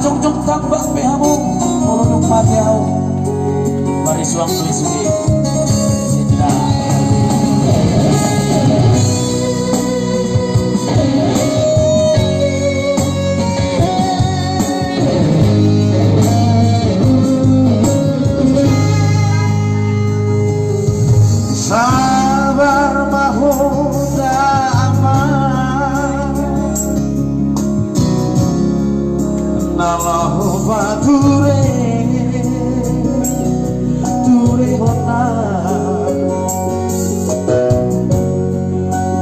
jong-jong tambak pehamu mulunung matiau mari suang tulis sugi Sidra sabar mahuda aman nalahu bature ture hona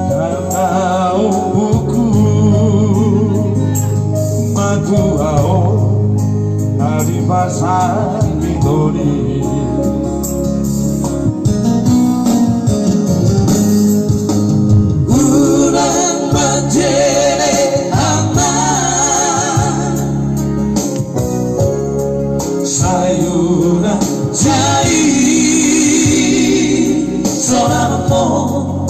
kakau buku madu ao hari pasar bidori sayuna jai soramo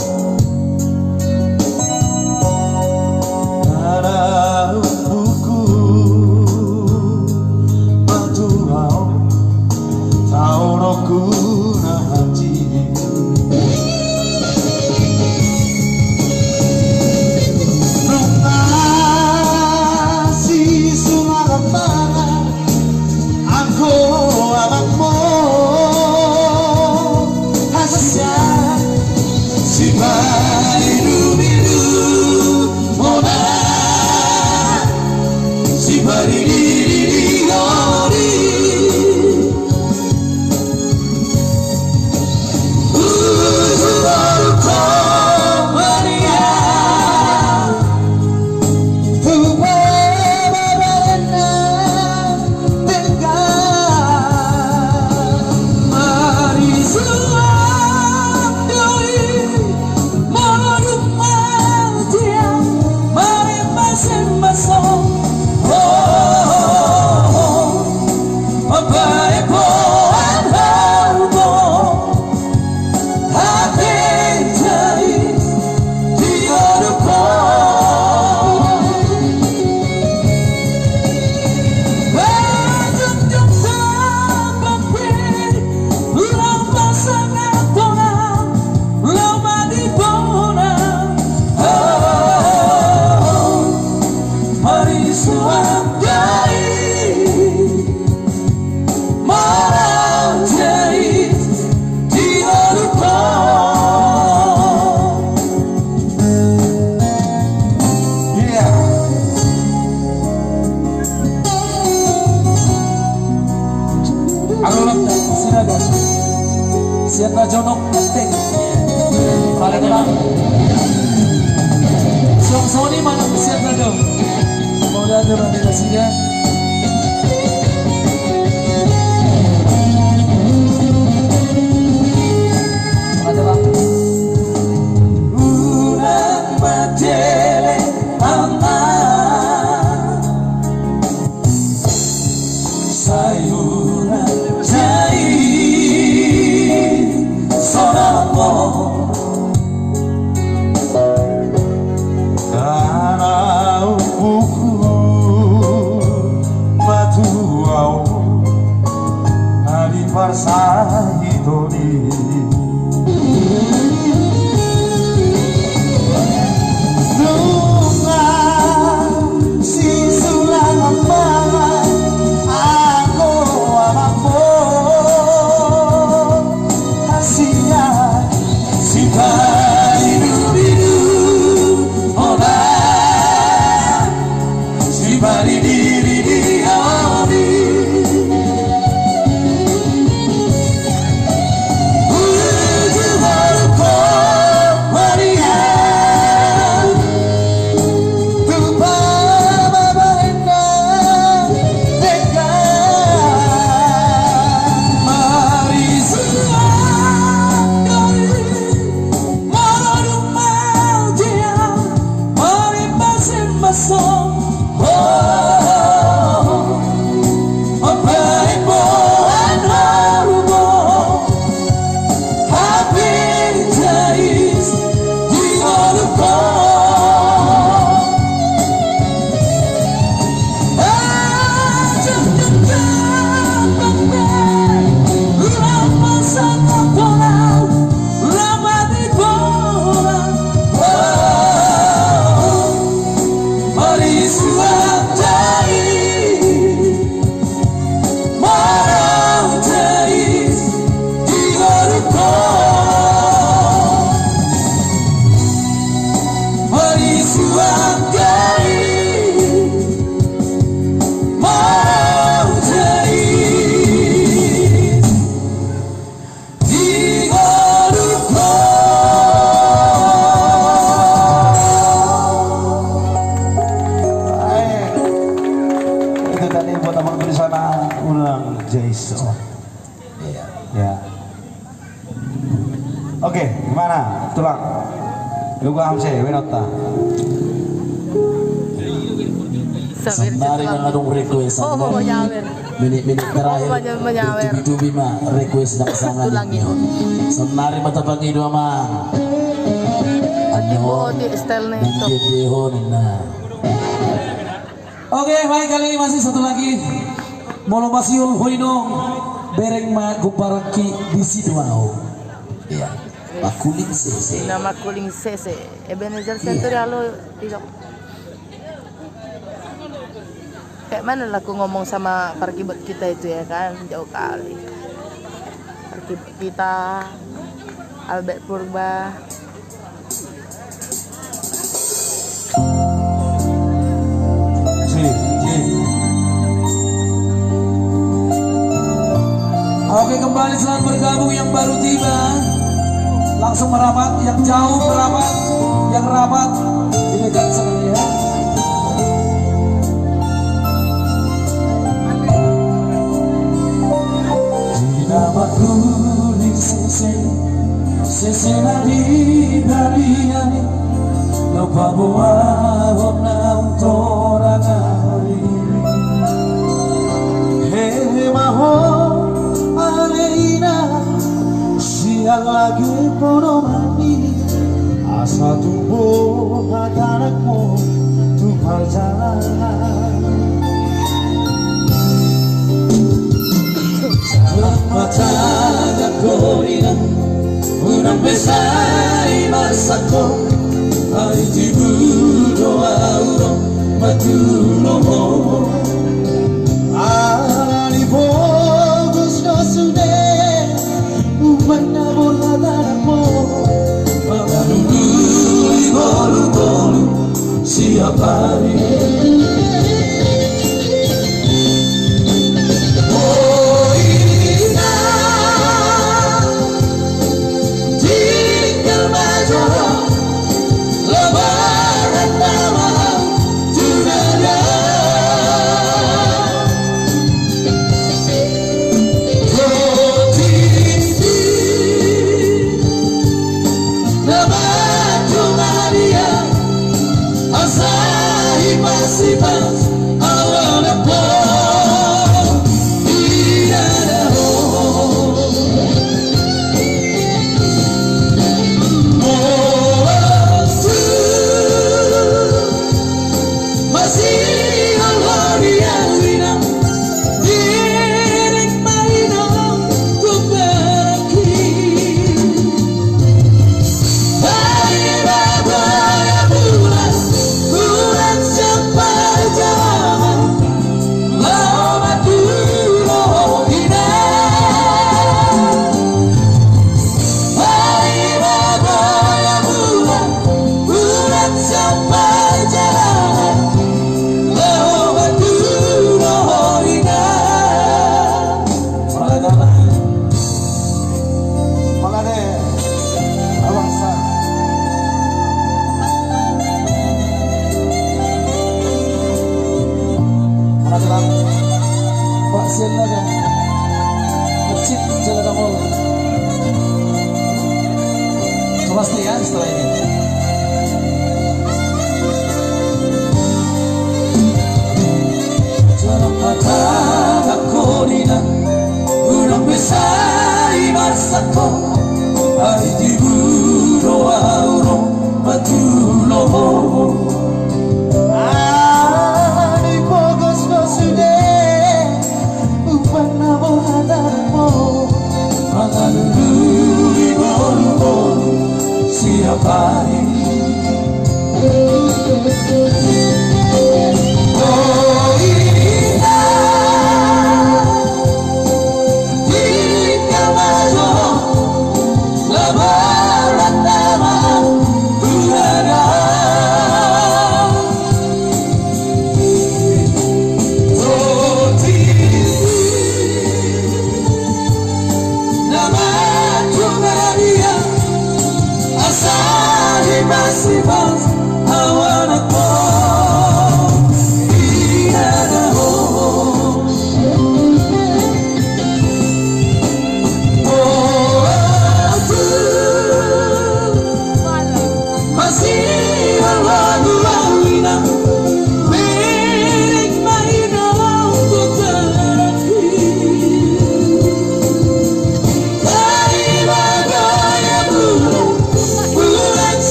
para buku batuau tauroku na hati nungasi sumarapana aku abangmu hasasya si biru-biru mona si bari-biri-ori uzuko Maria siapa jonok penting paling enak Sony mana siapa dong mau lihat organisasinya ada bang urang matele aman sayuran jai soramo karau buku matuau hari farsa hitori dunga si sulang aman aku abangmu si biru-biru ona si bari-biri-ori uzuko Maria tupa babaena deka marisuan Jason. Ya. Oke, gimana? Tulang. Lugu Hamse, Winota. Sembari mengandung request. Oh, mau nyawer. Menit-menit terakhir. Mau nyawer. Tubi mah request nak sangat. Sembari mata pagi dua mah. Anyo di style itu. Oke, baik, kali ini masih satu lagi. Molo Masiul Hoinong bereng ma guparaki di situ mau. Iya. Makuling sese. Nama kuling sese. Ebenezer Century halo tidak. Kayak mana lah aku ngomong sama parkibot kita itu ya kan, jauh kali. Parkibot kita Albert Purba. Oke, kembali selamat bergabung yang baru tiba. Langsung merapat, yang jauh merapat, yang rapat di dekat sana ya. Nama kuning sese, sese nadi bariani, lupa bawa warna untuk ranai. Hehe maho. Siang lagi ponomani asa tumbuh anakmu tumpal jalan mata gakorina unang besai masako ay tibudo auro matulomo ali bogos no sude umana bola darahmu mengalui bolu-bolu siapa ini. Oh indah tinggal maju lebaran malam tunanya. Pak Sienna kan masjid Jalan Damol. Pasti ya setelah ini.